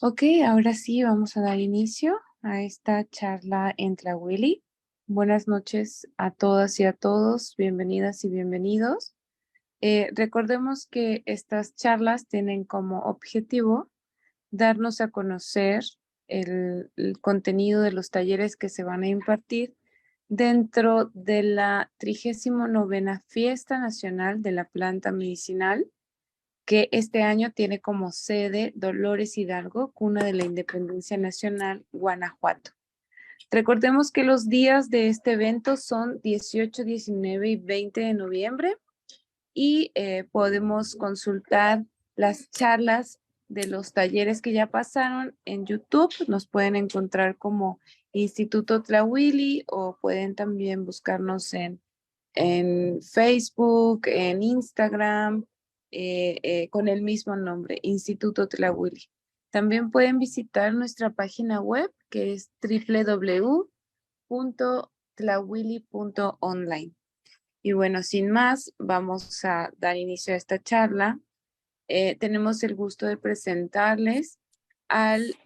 Ok, ahora sí vamos a dar inicio a esta charla entre Willy. Buenas noches a todas y a todos, bienvenidas y bienvenidos. Recordemos que estas charlas tienen como objetivo darnos a conocer el contenido de los talleres que se van a impartir dentro de la 39ª Fiesta Nacional de la Planta Medicinal, que este año tiene como sede Dolores Hidalgo, cuna de la Independencia Nacional, Guanajuato. Recordemos que los días de este evento son 18, 19 y 20 de noviembre y podemos consultar las charlas de los talleres que ya pasaron en YouTube. Nos pueden encontrar como Instituto Tlahuili o pueden también buscarnos en Facebook, en Instagram, con el mismo nombre, Instituto Tlahuili. También pueden visitar nuestra página web que es www.tlahuili.online. Y bueno, sin más, vamos a dar inicio a esta charla. Tenemos el gusto de presentarles al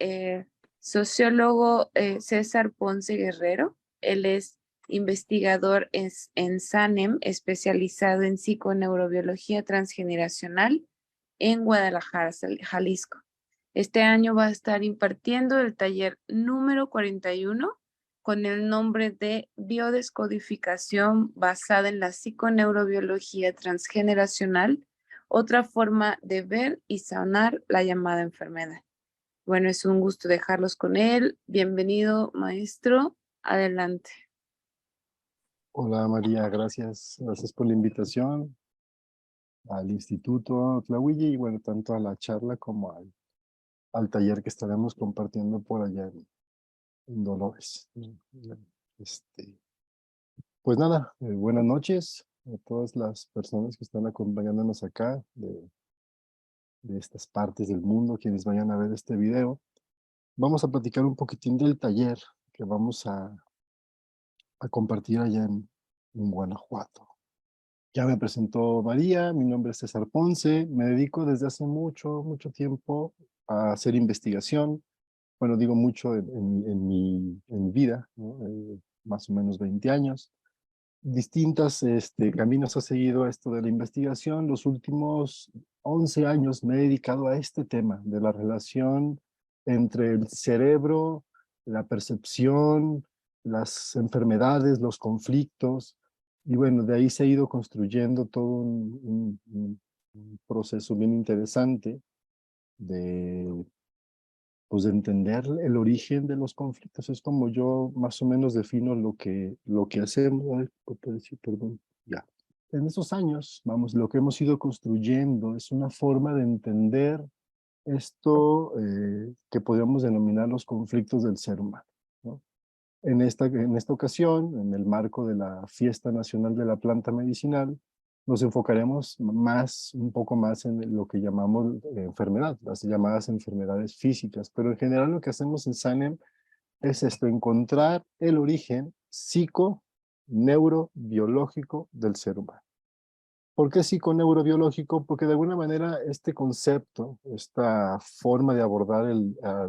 sociólogo César Ponce Guerrero. Él es investigador en SANEM, especializado en psiconeurobiología transgeneracional en Guadalajara, Jalisco. Este año va a estar impartiendo el taller número 41 con el nombre de Biodescodificación basada en la psiconeurobiología transgeneracional, otra forma de ver y sanar la llamada enfermedad. Bueno, es un gusto dejarlos con él. Bienvenido, maestro. Adelante. Hola María, gracias. Gracias por la invitación al Instituto Tlahuili y bueno, tanto a la charla como al taller que estaremos compartiendo por allá en Dolores. Este, pues nada, buenas noches a todas las personas que están acompañándonos acá de estas partes del mundo, quienes vayan a ver este video. Vamos a platicar un poquitín del taller que vamos a compartir allá en Guanajuato. Ya me presentó María, mi nombre es César Ponce, me dedico desde hace mucho tiempo a hacer investigación. Bueno, digo mucho en mi vida, ¿no? Más o menos 20 años. Distintos caminos ha seguido esto de la investigación. Los últimos 11 años me he dedicado a este tema de la relación entre el cerebro, la percepción, las enfermedades, los conflictos. Y bueno, de ahí se ha ido construyendo todo un proceso bien interesante de, pues, de entender el origen de los conflictos. Es como yo más o menos defino lo que hacemos. Ay, ¿qué puedo decir? Perdón, ya. En esos años, vamos, lo que hemos ido construyendo es una forma de entender esto que podríamos denominar los conflictos del ser humano, ¿no? En esta ocasión, en el marco de la Fiesta Nacional de la Planta Medicinal, nos enfocaremos un poco más en lo que llamamos enfermedad, las llamadas enfermedades físicas, pero en general lo que hacemos en SANEM es esto, encontrar el origen psico-neurobiológico del ser humano. ¿Por qué psico-neurobiológico? Porque de alguna manera este concepto, esta forma de abordar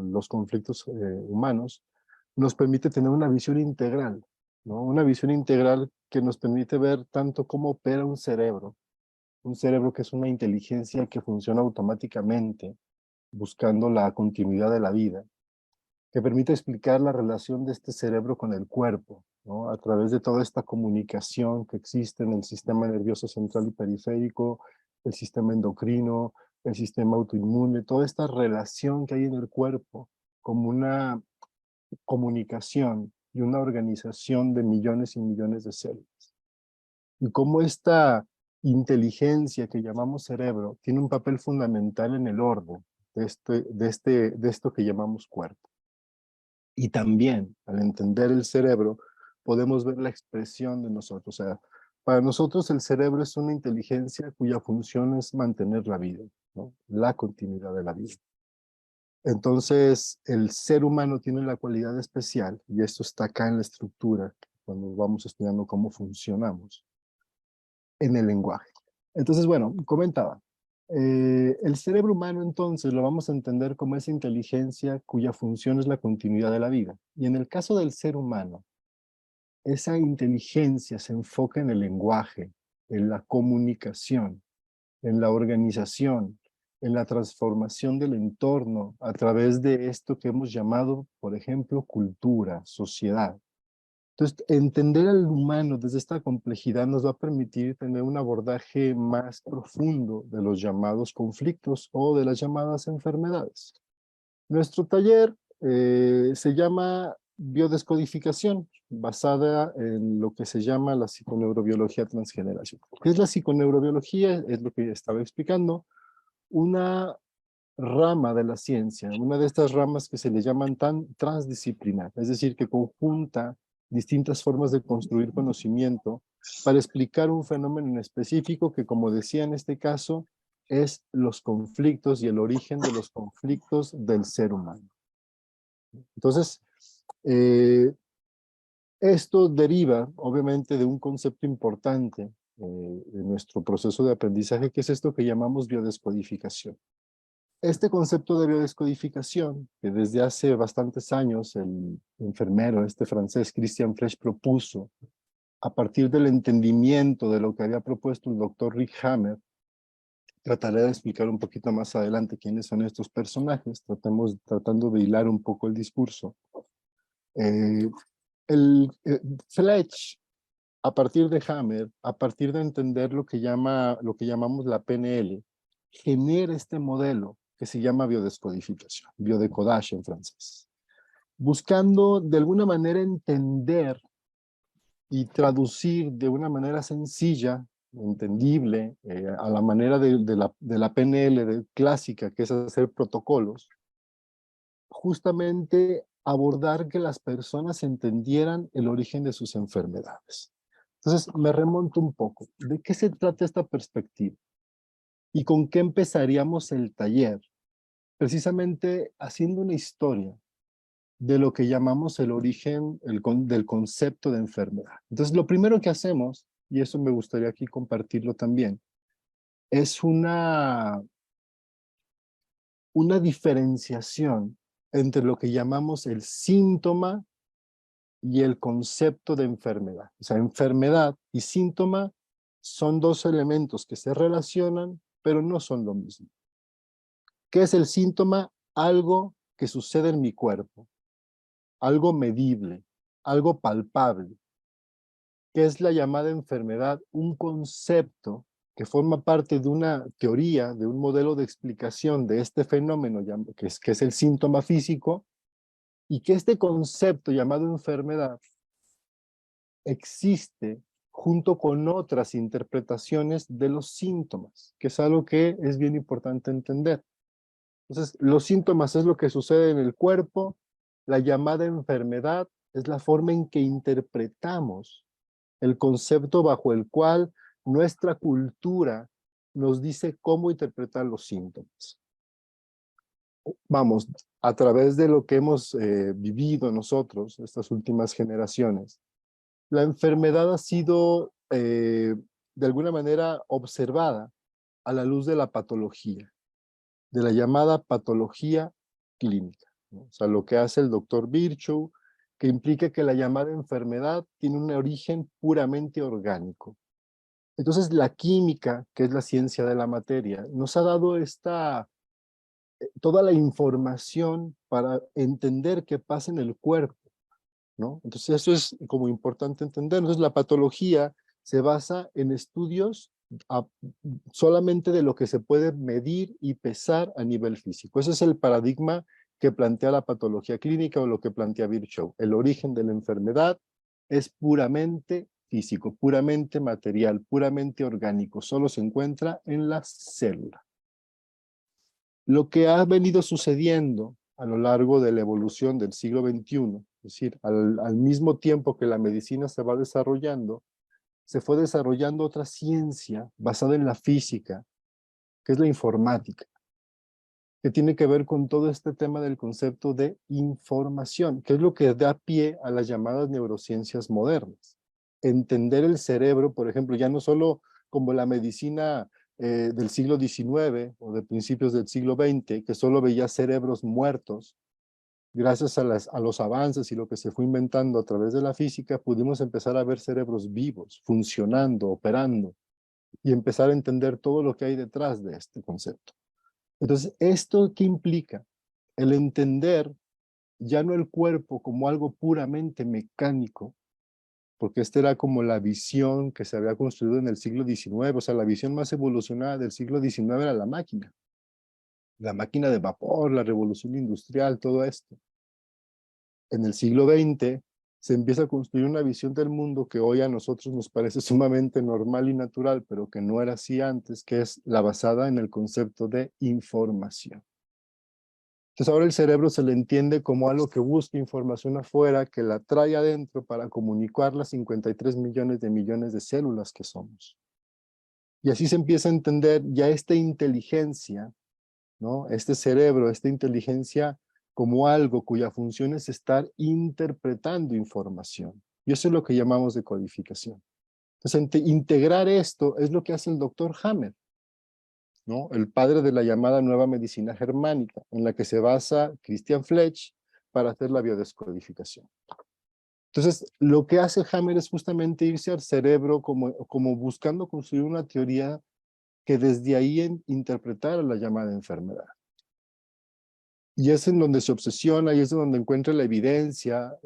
los conflictos humanos, nos permite tener una visión integral, ¿no? Una visión integral que nos permite ver tanto cómo opera un cerebro que es una inteligencia que funciona automáticamente, buscando la continuidad de la vida, que permite explicar la relación de este cerebro con el cuerpo, ¿no? A través de toda esta comunicación que existe en el sistema nervioso central y periférico, el sistema endocrino, el sistema autoinmune, toda esta relación que hay en el cuerpo como una comunicación y una organización de millones y millones de células. Y cómo esta inteligencia que llamamos cerebro tiene un papel fundamental en el orden de esto que llamamos cuerpo. Y también, al entender el cerebro, podemos ver la expresión de nosotros. O sea, para nosotros el cerebro es una inteligencia cuya función es mantener la vida, ¿no? La continuidad de la vida. Entonces, el ser humano tiene la cualidad especial, y esto está acá en la estructura, cuando vamos estudiando cómo funcionamos, en el lenguaje. Entonces, bueno, comentaba, El cerebro humano entonces lo vamos a entender como esa inteligencia cuya función es la continuidad de la vida. Y en el caso del ser humano, esa inteligencia se enfoca en el lenguaje, en la comunicación, en la organización, en la transformación del entorno a través de esto que hemos llamado, por ejemplo, cultura, sociedad. Entonces, entender al humano desde esta complejidad nos va a permitir tener un abordaje más profundo de los llamados conflictos o de las llamadas enfermedades. Nuestro taller se llama biodescodificación, basada en lo que se llama la psiconeurobiología transgeneracional. ¿Qué es la psiconeurobiología? Es lo que estaba explicando. Una rama de la ciencia, una de estas ramas que se le llaman transdisciplinar, es decir, que conjunta distintas formas de construir conocimiento para explicar un fenómeno en específico que, como decía en este caso, es los conflictos y el origen de los conflictos del ser humano. Entonces, esto deriva, obviamente, de un concepto importante de nuestro proceso de aprendizaje, que es esto que llamamos biodescodificación. Este concepto de biodescodificación, que desde hace bastantes años el enfermero, este francés, Christian Fresh, propuso, a partir del entendimiento de lo que había propuesto el doctor Rick Hammer, trataré de explicar un poquito más adelante quiénes son estos personajes, tratando de hilar un poco el discurso. Fletch, a partir de Hammer, a partir de entender lo que llamamos la PNL, genera este modelo que se llama biodescodificación, biodecodage en francés, buscando de alguna manera entender y traducir de una manera sencilla, entendible, a la manera de la PNL clásica, que es hacer protocolos, justamente abordar que las personas entendieran el origen de sus enfermedades. Entonces, me remonto un poco. ¿De qué se trata esta perspectiva? ¿Y con qué empezaríamos el taller? Precisamente haciendo una historia de lo que llamamos el origen del concepto de enfermedad. Entonces, lo primero que hacemos, y eso me gustaría aquí compartirlo también, es una diferenciación entre lo que llamamos el síntoma y el concepto de enfermedad. O sea, enfermedad y síntoma son dos elementos que se relacionan, pero no son lo mismo. ¿Qué es el síntoma? Algo que sucede en mi cuerpo, algo medible, algo palpable. ¿Qué es la llamada enfermedad? Un concepto que forma parte de una teoría, de un modelo de explicación de este fenómeno, que es el síntoma físico, y que este concepto llamado enfermedad existe junto con otras interpretaciones de los síntomas, que es algo que es bien importante entender. Entonces, los síntomas es lo que sucede en el cuerpo, la llamada enfermedad es la forma en que interpretamos el concepto bajo el cual nuestra cultura nos dice cómo interpretar los síntomas. Vamos, a través de lo que hemos vivido nosotros, estas últimas generaciones, la enfermedad ha sido de alguna manera observada a la luz de la patología, de la llamada patología clínica, ¿no? O sea, lo que hace el doctor Virchow, que implica que la llamada enfermedad tiene un origen puramente orgánico. Entonces, la química, que es la ciencia de la materia, nos ha dado toda la información para entender qué pasa en el cuerpo, ¿no? Entonces, eso es como importante entender. Entonces, la patología se basa en estudios solamente de lo que se puede medir y pesar a nivel físico. Ese es el paradigma que plantea la patología clínica o lo que plantea Virchow. El origen de la enfermedad es puramente físico, puramente material, puramente orgánico. Solo se encuentra en la célula. Lo que ha venido sucediendo a lo largo de la evolución del siglo XXI, es decir, al mismo tiempo que la medicina se va desarrollando, se fue desarrollando otra ciencia basada en la física, que es la informática, que tiene que ver con todo este tema del concepto de información, que es lo que da pie a las llamadas neurociencias modernas. Entender el cerebro, por ejemplo, ya no solo como la medicina del siglo XIX o de principios del siglo XX, que solo veía cerebros muertos, gracias a los avances y lo que se fue inventando a través de la física, pudimos empezar a ver cerebros vivos, funcionando, operando, y empezar a entender todo lo que hay detrás de este concepto. Entonces, ¿esto qué implica? El entender ya no el cuerpo como algo puramente mecánico, porque esta era como la visión que se había construido en el siglo XIX, o sea, la visión más evolucionada del siglo XIX era la máquina de vapor, la revolución industrial, todo esto. En el siglo XX se empieza a construir una visión del mundo que hoy a nosotros nos parece sumamente normal y natural, pero que no era así antes, que es la basada en el concepto de información. Entonces ahora el cerebro se le entiende como algo que busca información afuera, que la trae adentro para comunicar las 53 millones de células que somos. Y así se empieza a entender ya esta inteligencia, ¿no? Este cerebro, esta inteligencia como algo cuya función es estar interpretando información. Y eso es lo que llamamos decodificación. Entonces, integrar esto es lo que hace el doctor Hammer, ¿no? El padre de la llamada nueva medicina germánica, en la que se basa Christian Fletch para hacer la biodescodificación. Entonces, lo que hace Hammer es justamente irse al cerebro como buscando construir una teoría que desde ahí interpretara la llamada enfermedad. Y es en donde se obsesiona y es donde encuentra la evidencia,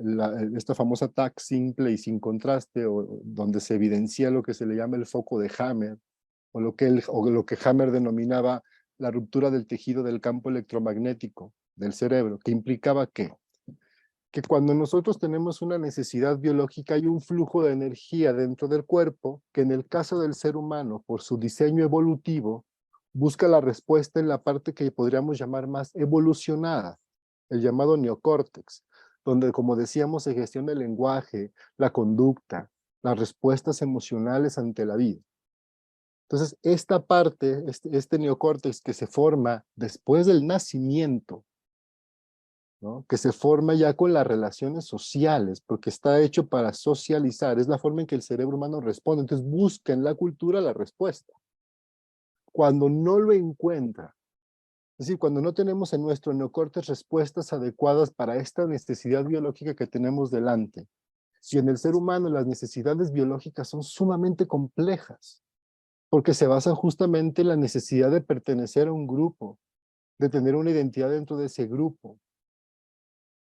esta famosa TAC simple y sin contraste, o donde se evidencia lo que se le llama el foco de Hammer, o lo que Hammer denominaba la ruptura del tejido del campo electromagnético del cerebro, que implicaba que cuando nosotros tenemos una necesidad biológica hay un flujo de energía dentro del cuerpo que en el caso del ser humano, por su diseño evolutivo, busca la respuesta en la parte que podríamos llamar más evolucionada, el llamado neocórtex, donde, como decíamos, se gestiona el lenguaje, la conducta, las respuestas emocionales ante la vida. Entonces, esta parte, este neocórtex que se forma después del nacimiento, ¿no? Que se forma ya con las relaciones sociales, porque está hecho para socializar, es la forma en que el cerebro humano responde, entonces busca en la cultura la respuesta. Cuando no lo encuentra, es decir, cuando no tenemos en nuestro neocórtex respuestas adecuadas para esta necesidad biológica que tenemos delante, si en el ser humano las necesidades biológicas son sumamente complejas, porque se basan justamente en la necesidad de pertenecer a un grupo, de tener una identidad dentro de ese grupo,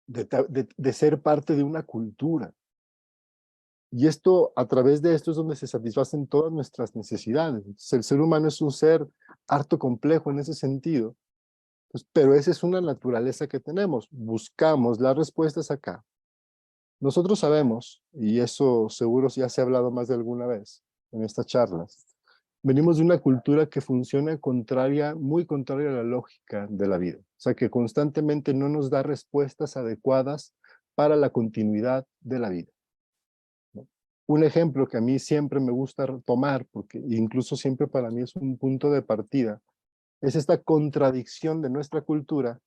de ser parte de una cultura. Y esto, a través de esto es donde se satisfacen todas nuestras necesidades. Entonces, el ser humano es un ser harto complejo en ese sentido, pues, pero esa es una naturaleza que tenemos. Buscamos las respuestas acá. Nosotros sabemos, y eso seguro ya se ha hablado más de alguna vez en estas charlas, venimos de una cultura que funciona muy contraria a la lógica de la vida. O sea, que constantemente no nos da respuestas adecuadas para la continuidad de la vida, ¿no? Un ejemplo que a mí siempre me gusta tomar, porque incluso siempre para mí es un punto de partida, es esta contradicción de nuestra cultura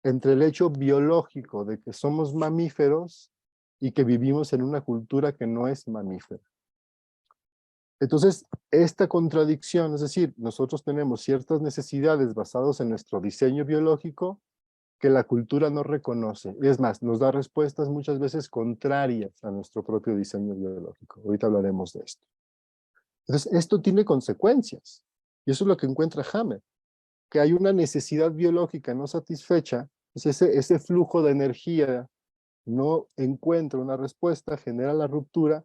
entre el hecho biológico de que somos mamíferos y que vivimos en una cultura que no es mamífera. Entonces, esta contradicción, es decir, nosotros tenemos ciertas necesidades basadas en nuestro diseño biológico que la cultura no reconoce. Es más, nos da respuestas muchas veces contrarias a nuestro propio diseño biológico. Ahorita hablaremos de esto. Entonces, esto tiene consecuencias. Y eso es lo que encuentra Hammer, que hay una necesidad biológica no satisfecha, pues ese flujo de energía no encuentra una respuesta, genera la ruptura.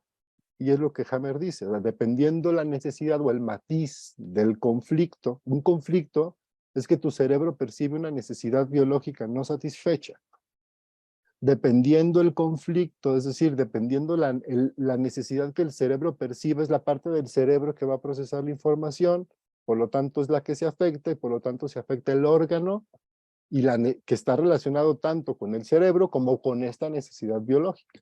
Y es lo que Hammer dice, dependiendo la necesidad o el matiz del conflicto, un conflicto es que tu cerebro percibe una necesidad biológica no satisfecha. Dependiendo el conflicto, es decir, dependiendo la necesidad que el cerebro percibe, es la parte del cerebro que va a procesar la información, por lo tanto es la que se afecta y por lo tanto se afecta el órgano y que está relacionado tanto con el cerebro como con esta necesidad biológica.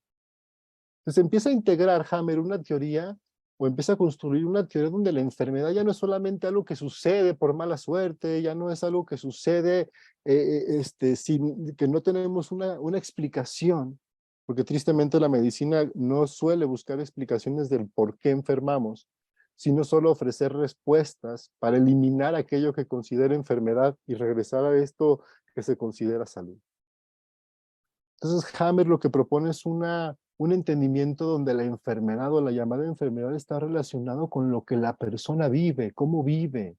Entonces empieza a integrar Hammer una teoría o empieza a construir una teoría donde la enfermedad ya no es solamente algo que sucede por mala suerte, ya no es algo que sucede sin que no tenemos una explicación, porque tristemente la medicina no suele buscar explicaciones del por qué enfermamos, sino solo ofrecer respuestas para eliminar aquello que considera enfermedad y regresar a esto que se considera salud. Entonces Hammer lo que propone es un entendimiento donde la enfermedad o la llamada enfermedad está relacionado con lo que la persona vive, cómo vive,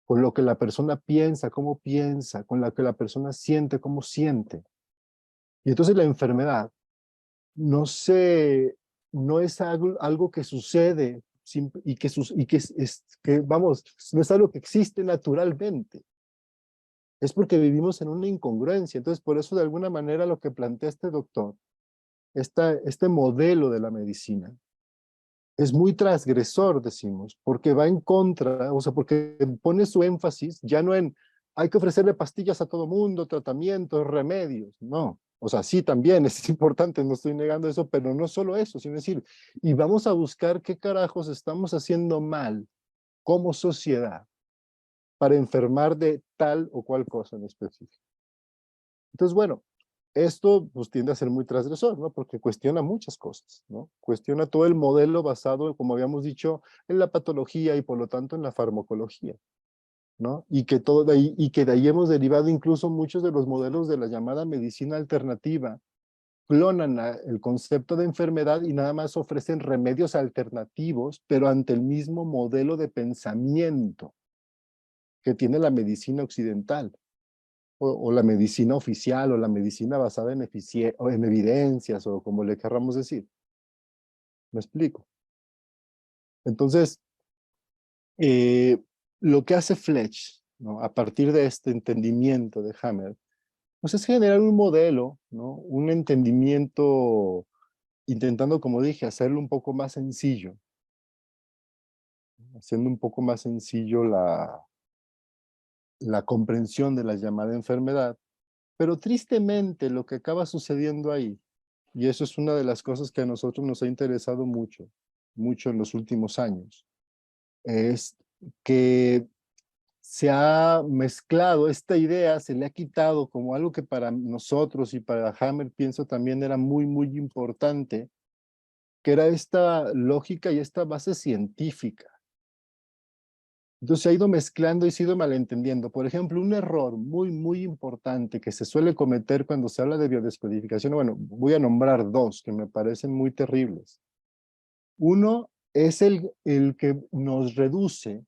con lo que la persona piensa, cómo piensa, con lo que la persona siente, cómo siente. Y entonces la enfermedad no es algo que sucede y que, vamos, no es algo que existe naturalmente. Es porque vivimos en una incongruencia. Entonces, por eso, de alguna manera, lo que plantea este doctor, este modelo de la medicina, es muy transgresor, decimos, porque va en contra, o sea, porque pone su énfasis ya no en hay que ofrecerle pastillas a todo mundo, tratamientos, remedios, no. O sea, sí, también es importante, no estoy negando eso, pero no solo eso, sino decir, y vamos a buscar qué carajos estamos haciendo mal como sociedad para enfermar de tal o cual cosa en específico. Entonces, bueno, esto pues tiende a ser muy transgresor, ¿no? Porque cuestiona muchas cosas, ¿no? Cuestiona todo el modelo basado, como habíamos dicho, en la patología y por lo tanto en la farmacología, ¿no? Y que de ahí hemos derivado incluso muchos de los modelos de la llamada medicina alternativa, clonan el concepto de enfermedad y nada más ofrecen remedios alternativos, pero ante el mismo modelo de pensamiento que tiene la medicina occidental. O la medicina oficial, o la medicina basada en evidencias, o como le querramos decir. ¿Me explico? Entonces, eh, lo que hace Fletch, ¿no? A partir de este entendimiento de Hammer, pues es generar un modelo, ¿no? Un entendimiento, intentando, como dije, hacerlo un poco más sencillo, haciendo un poco más sencillo la comprensión de la llamada enfermedad. Pero tristemente lo que acaba sucediendo ahí, y eso es una de las cosas que a nosotros nos ha interesado mucho, mucho en los últimos años, es que se ha mezclado esta idea, se le ha quitado como algo que para nosotros y para Hammer pienso también era muy, muy importante, que era esta lógica y esta base científica. Entonces se ha ido mezclando y se ha ido malentendiendo. Por ejemplo, un error muy, muy importante que se suele cometer cuando se habla de biodescodificación, bueno, voy a nombrar dos que me parecen muy terribles. Uno es el que nos reduce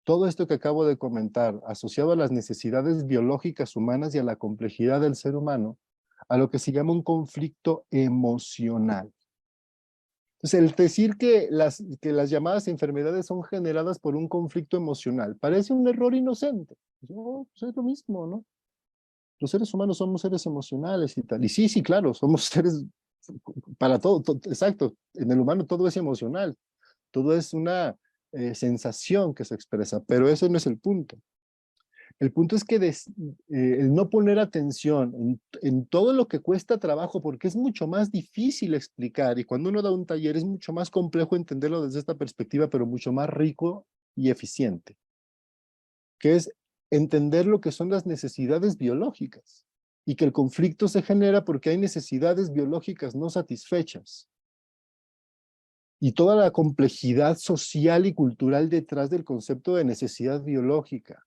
todo esto que acabo de comentar, asociado a las necesidades biológicas humanas y a la complejidad del ser humano, a lo que se llama un conflicto emocional. Entonces, el decir que las llamadas enfermedades son generadas por un conflicto emocional parece un error inocente. No, pues es lo mismo, ¿no? Los seres humanos somos seres emocionales y tal. Y sí, sí, claro, somos seres para todo, exacto. En el humano todo es emocional, todo es una sensación que se expresa, pero ese no es el punto. El punto es que el no poner atención en todo lo que cuesta trabajo, porque es mucho más difícil explicar, y cuando uno da un taller es mucho más complejo entenderlo desde esta perspectiva, pero mucho más rico y eficiente, que es entender lo que son las necesidades biológicas, y que el conflicto se genera porque hay necesidades biológicas no satisfechas, y toda la complejidad social y cultural detrás del concepto de necesidad biológica.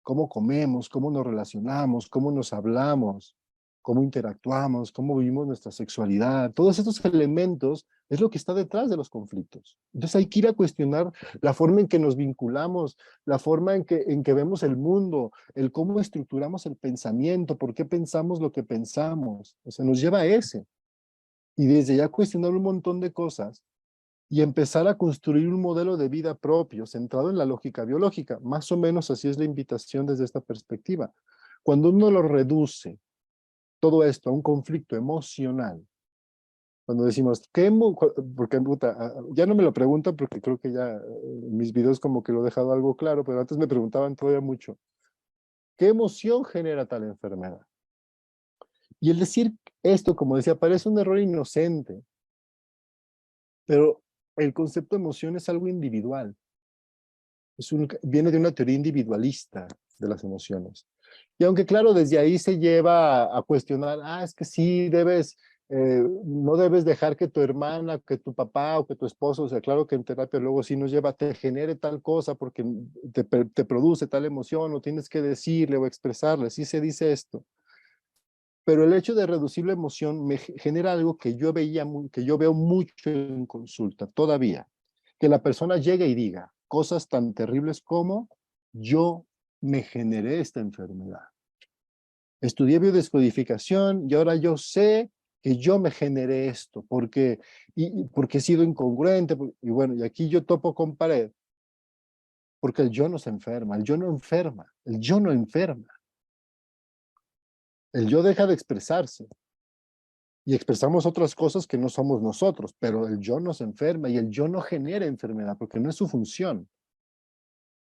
Cómo comemos, cómo nos relacionamos, cómo nos hablamos, cómo interactuamos, cómo vivimos nuestra sexualidad. Todos estos elementos es lo que está detrás de los conflictos. Entonces hay que ir a cuestionar la forma en que nos vinculamos, la forma en que vemos el mundo, el cómo estructuramos el pensamiento, por qué pensamos lo que pensamos. O sea, nos lleva a ese. Y desde ya cuestionar un montón de cosas y empezar a construir un modelo de vida propio, centrado en la lógica biológica. Más o menos así es la invitación desde esta perspectiva. Cuando uno lo reduce, todo esto, a un conflicto emocional, cuando decimos, porque puta, ya no me lo preguntan porque creo que ya en mis videos como que lo he dejado algo claro, pero antes me preguntaban todavía mucho, ¿qué emoción genera tal enfermedad? Y el decir esto, como decía, parece un error inocente, pero el concepto de emoción es algo individual. Viene de una teoría individualista de las emociones. Y aunque claro, desde ahí se lleva a cuestionar, es que sí, debes no debes dejar que tu hermana, que tu papá o que tu esposo, o sea, claro que en terapia luego sí nos lleva, te genere tal cosa porque te produce tal emoción o tienes que decirle o expresarle, sí se dice esto. Pero el hecho de reducir la emoción me genera algo que yo que yo veo mucho en consulta todavía, que la persona llegue y diga cosas tan terribles como yo me generé esta enfermedad. Estudié biodescodificación y ahora yo sé que yo me generé esto porque he sido incongruente. Y bueno, y aquí yo topo con pared, porque el yo no se enferma, el yo no enferma, el yo no enferma. El yo deja de expresarse y expresamos otras cosas que no somos nosotros, pero el yo no se enferma y el yo no genera enfermedad porque no es su función.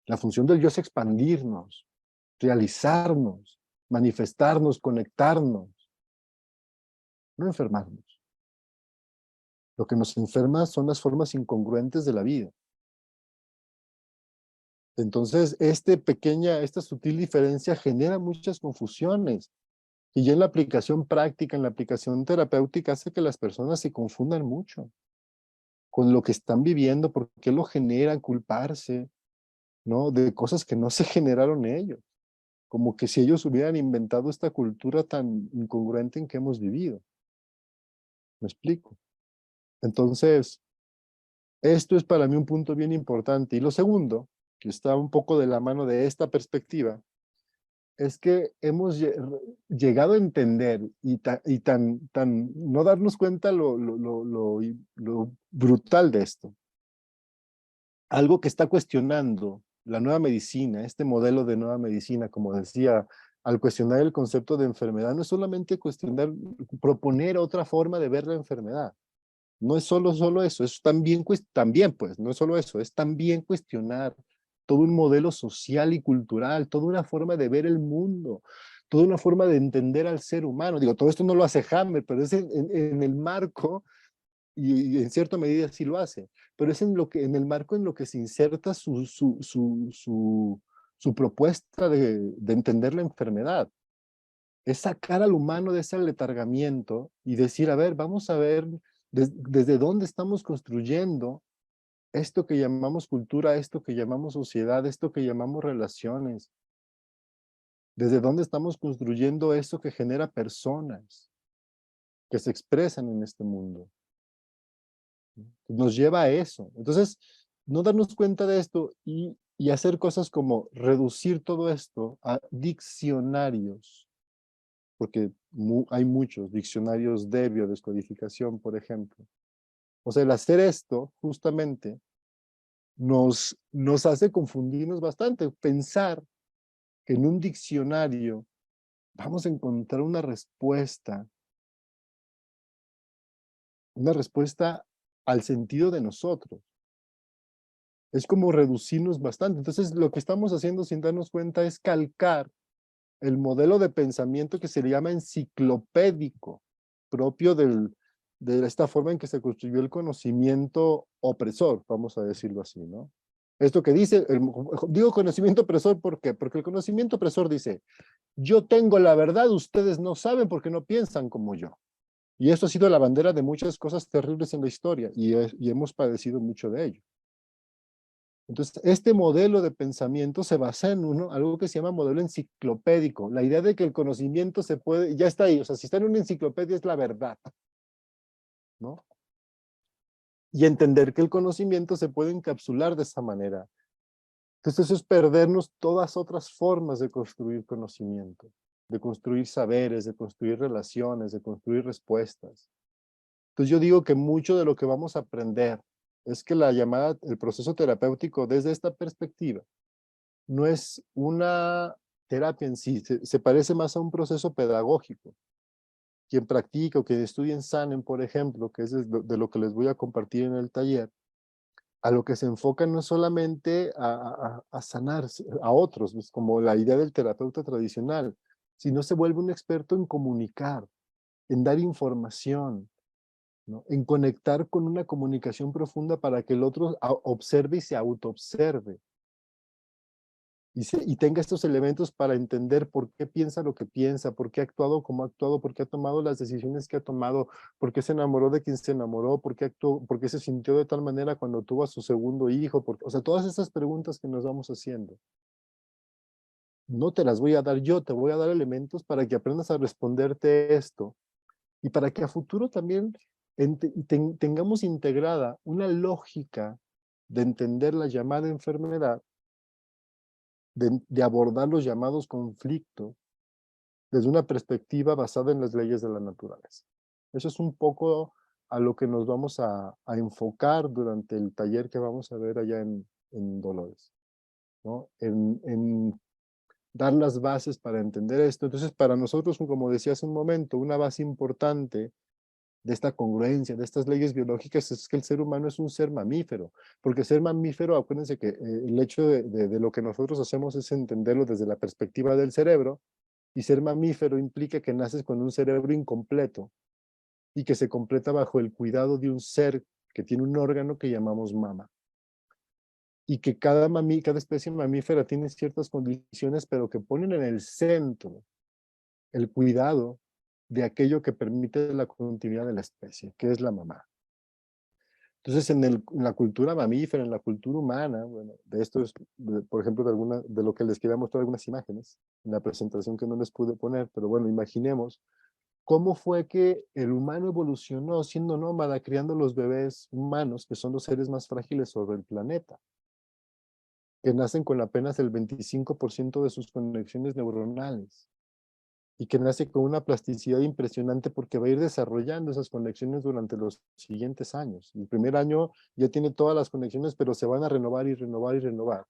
La función del yo es expandirnos, realizarnos, manifestarnos, conectarnos, no enfermarnos. Lo que nos enferma son las formas incongruentes de la vida. Entonces, esta sutil diferencia genera muchas confusiones. Y ya en la aplicación práctica, en la aplicación terapéutica, hace que las personas se confundan mucho con lo que están viviendo, por qué lo generan, culparse, ¿no? De cosas que no se generaron ellos. Como que si ellos hubieran inventado esta cultura tan incongruente en que hemos vivido. ¿Me explico? Entonces, esto es para mí un punto bien importante. Y lo segundo, que está un poco de la mano de esta perspectiva, es que hemos llegado a entender y no darnos cuenta lo brutal de esto. Algo que está cuestionando la nueva medicina, este modelo de nueva medicina, como decía, al cuestionar el concepto de enfermedad, no es solamente cuestionar, proponer otra forma de ver la enfermedad. No es solo eso, es también, pues, no es solo eso, es también cuestionar todo un modelo social y cultural, toda una forma de ver el mundo, toda una forma de entender al ser humano. Digo, todo esto no lo hace Hammer, pero es en el marco, y en cierta medida sí lo hace, pero es en el marco en lo que se inserta su propuesta de entender la enfermedad. Es sacar al humano de ese letargamiento y decir, a ver, vamos a ver desde dónde estamos construyendo esto que llamamos cultura, esto que llamamos sociedad, esto que llamamos relaciones, desde dónde estamos construyendo eso que genera personas que se expresan en este mundo. Nos lleva a eso. Entonces, no darnos cuenta de esto y hacer cosas como reducir todo esto a diccionarios, porque hay muchos diccionarios de biodescodificación, por ejemplo. O sea, el hacer esto justamente nos hace confundirnos bastante, pensar que en un diccionario vamos a encontrar una respuesta al sentido de nosotros. Es como reducirnos bastante. Entonces, lo que estamos haciendo sin darnos cuenta es calcar el modelo de pensamiento que se le llama enciclopédico, propio de esta forma en que se construyó el conocimiento opresor, vamos a decirlo así, ¿no? Esto que dice, digo conocimiento opresor, ¿por qué? Porque el conocimiento opresor dice, yo tengo la verdad, ustedes no saben porque no piensan como yo. Y esto ha sido la bandera de muchas cosas terribles en la historia y hemos padecido mucho de ello. Entonces, este modelo de pensamiento se basa en algo que se llama modelo enciclopédico. La idea de que el conocimiento se puede, ya está ahí, o sea, si está en una enciclopedia es la verdad, ¿no? Y entender que el conocimiento se puede encapsular de esa manera. Entonces, eso es perdernos todas otras formas de construir conocimiento, de construir saberes, de construir relaciones, de construir respuestas. Entonces, yo digo que mucho de lo que vamos a aprender es que el proceso terapéutico desde esta perspectiva no es una terapia en sí, se parece más a un proceso pedagógico. Quien practica o quien estudia en Sanen, por ejemplo, que es de lo que les voy a compartir en el taller, a lo que se enfoca no es solamente a sanar a otros, pues, como la idea del terapeuta tradicional, sino se vuelve un experto en comunicar, en dar información, ¿no? En conectar con una comunicación profunda para que el otro observe y se autoobserve. y tenga estos elementos para entender por qué piensa lo que piensa, por qué ha actuado como ha actuado, por qué ha tomado las decisiones que ha tomado, por qué se enamoró de quien se enamoró, por qué actuó, por qué se sintió de tal manera cuando tuvo a su segundo hijo, o sea, todas esas preguntas que nos vamos haciendo. No te las voy a dar yo, te voy a dar elementos para que aprendas a responderte esto y para que a futuro también tengamos integrada una lógica de entender la llamada enfermedad, de abordar los llamados conflictos desde una perspectiva basada en las leyes de la naturaleza. Eso es un poco a lo que nos vamos a enfocar durante el taller que vamos a ver allá en Dolores, ¿no? En dar las bases para entender esto. Entonces, para nosotros, como decía hace un momento, una base importante de esta congruencia, de estas leyes biológicas, es que el ser humano es un ser mamífero, porque ser mamífero, acuérdense que el hecho de lo que nosotros hacemos es entenderlo desde la perspectiva del cerebro, y ser mamífero implica que naces con un cerebro incompleto, y que se completa bajo el cuidado de un ser que tiene un órgano que llamamos mama. Y que cada especie mamífera tiene ciertas condiciones, pero que ponen en el centro el cuidado de aquello que permite la continuidad de la especie, que es la mamá. Entonces, en la cultura mamífera, en la cultura humana, bueno, de esto es, por ejemplo, de lo que les quería mostrar algunas imágenes, en la presentación que no les pude poner, pero bueno, imaginemos cómo fue que el humano evolucionó siendo nómada, criando los bebés humanos, que son los seres más frágiles sobre el planeta, que nacen con apenas el 25% de sus conexiones neuronales, y que nace con una plasticidad impresionante porque va a ir desarrollando esas conexiones durante los siguientes años. El primer año ya tiene todas las conexiones, pero se van a renovar y renovar y renovar,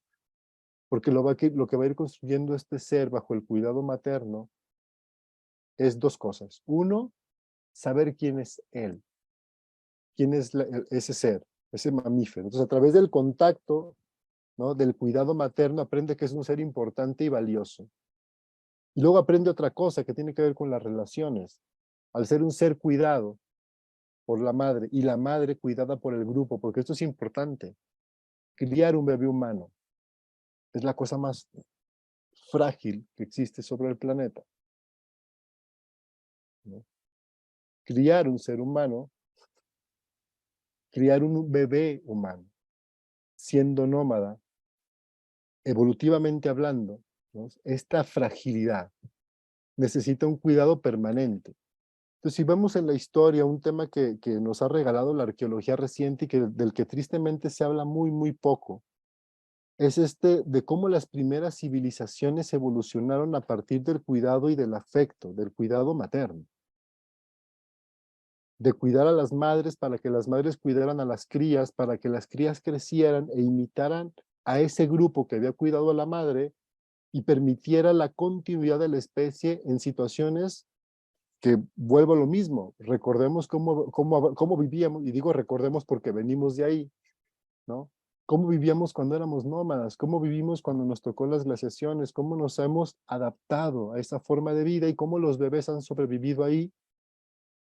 porque lo que va a ir construyendo este ser bajo el cuidado materno es dos cosas. Uno, saber quién es él, quién es ese ser, ese mamífero. Entonces, a través del contacto, ¿no?, del cuidado materno, aprende que es un ser importante y valioso. Y luego aprende otra cosa que tiene que ver con las relaciones. Al ser un ser cuidado por la madre y la madre cuidada por el grupo, porque esto es importante. Criar un bebé humano es la cosa más frágil que existe sobre el planeta, ¿no? Criar un ser humano, criar un bebé humano, siendo nómada, evolutivamente hablando, ¿no?, esta fragilidad necesita un cuidado permanente. Entonces, si vemos en la historia un tema que nos ha regalado la arqueología reciente y del que tristemente se habla muy, muy poco, es de cómo las primeras civilizaciones evolucionaron a partir del cuidado y del afecto, del cuidado materno. De cuidar a las madres para que las madres cuidaran a las crías, para que las crías crecieran e imitaran a ese grupo que había cuidado a la madre y permitiera la continuidad de la especie en situaciones que, vuelvo a lo mismo, recordemos cómo vivíamos, y digo recordemos porque venimos de ahí, ¿no? Cómo vivíamos cuando éramos nómadas, cómo vivimos cuando nos tocó las glaciaciones, cómo nos hemos adaptado a esa forma de vida y cómo los bebés han sobrevivido ahí,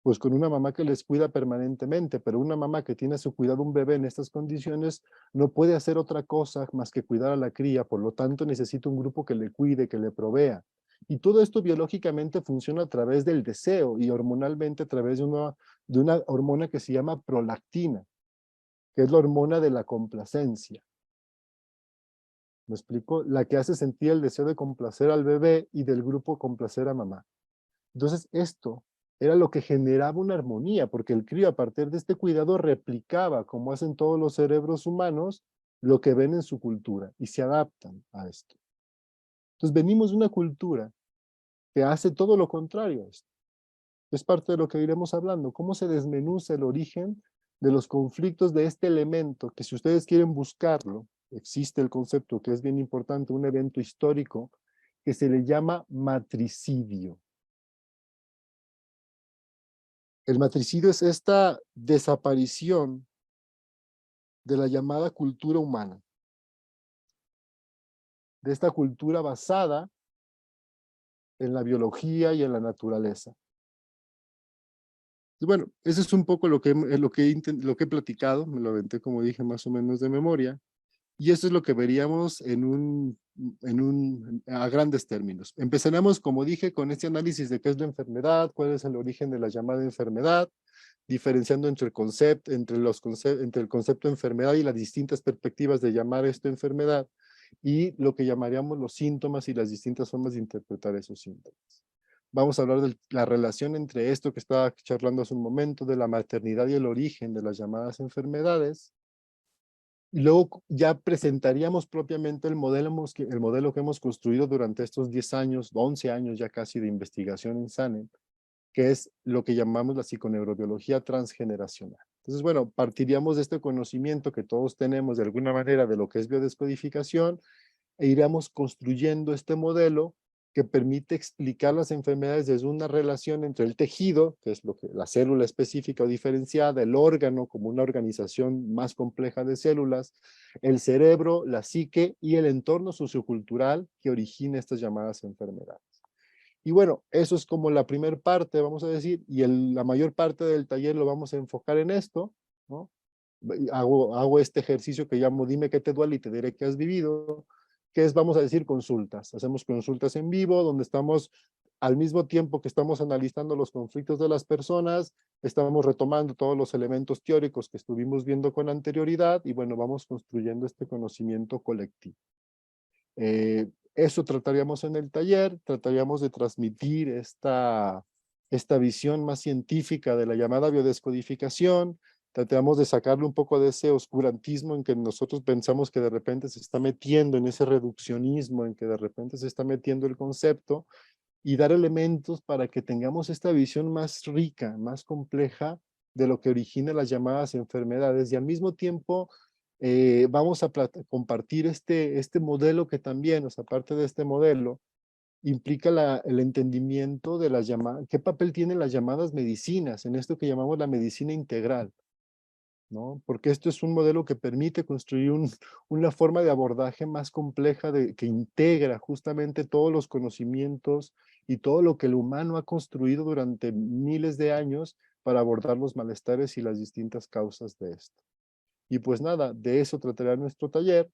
pues con una mamá que les cuida permanentemente, pero una mamá que tiene a su cuidado un bebé en estas condiciones no puede hacer otra cosa más que cuidar a la cría, por lo tanto necesita un grupo que le cuide, que le provea. Y todo esto biológicamente funciona a través del deseo y hormonalmente a través de una hormona que se llama prolactina, que es la hormona de la complacencia. ¿Me explico? La que hace sentir el deseo de complacer al bebé y del grupo complacer a mamá. Entonces, esto era lo que generaba una armonía, porque el crío a partir de este cuidado replicaba, como hacen todos los cerebros humanos, lo que ven en su cultura y se adaptan a esto. Entonces, venimos de una cultura que hace todo lo contrario a esto. Es parte de lo que iremos hablando, cómo se desmenuza el origen de los conflictos de este elemento, que si ustedes quieren buscarlo, existe el concepto que es bien importante, un evento histórico que se le llama matricidio. El matricidio es esta desaparición de la llamada cultura humana, de esta cultura basada en la biología y en la naturaleza. Y bueno, eso es un poco lo que he platicado, me lo aventé como dije más o menos de memoria, y eso es lo que veríamos en un a grandes términos. Empezaremos, como dije, con este análisis de qué es la enfermedad, cuál es el origen de la llamada enfermedad, diferenciando entre entre el concepto de enfermedad y las distintas perspectivas de llamar esto enfermedad, y lo que llamaríamos los síntomas y las distintas formas de interpretar esos síntomas. Vamos a hablar de la relación entre esto que estaba charlando hace un momento, de la maternidad y el origen de las llamadas enfermedades. Y luego ya presentaríamos propiamente el modelo que hemos construido durante estos 10 años, 11 años ya casi de investigación en SANE, que es lo que llamamos la psiconeurobiología transgeneracional. Entonces, bueno, partiríamos de este conocimiento que todos tenemos de alguna manera de lo que es biodescodificación e iremos construyendo este modelo que permite explicar las enfermedades desde una relación entre el tejido, que es la célula específica o diferenciada, el órgano como una organización más compleja de células, el cerebro, la psique y el entorno sociocultural que origina estas llamadas enfermedades. Y bueno, eso es como la primera parte, vamos a decir, y la mayor parte del taller lo vamos a enfocar en esto, ¿no? Hago este ejercicio que llamo dime qué te duele y te diré qué has vivido, que es, vamos a decir, consultas. Hacemos consultas en vivo, donde estamos, al mismo tiempo que estamos analizando los conflictos de las personas, estamos retomando todos los elementos teóricos que estuvimos viendo con anterioridad, y bueno, vamos construyendo este conocimiento colectivo. Eso trataríamos en el taller, trataríamos de transmitir esta visión más científica de la llamada biodescodificación, tratamos de sacarle un poco de ese oscurantismo en que nosotros pensamos que de repente se está metiendo, en ese reduccionismo en que de repente se está metiendo el concepto, y dar elementos para que tengamos esta visión más rica, más compleja de lo que origina las llamadas enfermedades, y al mismo tiempo vamos a compartir este modelo que también, o sea, aparte de este modelo, implica el entendimiento de las llamadas, qué papel tienen las llamadas medicinas en esto que llamamos la medicina integral, ¿no? Porque esto es un modelo que permite construir una forma de abordaje más compleja que integra justamente todos los conocimientos y todo lo que el humano ha construido durante miles de años para abordar los malestares y las distintas causas de esto. Y pues nada, de eso tratará nuestro taller.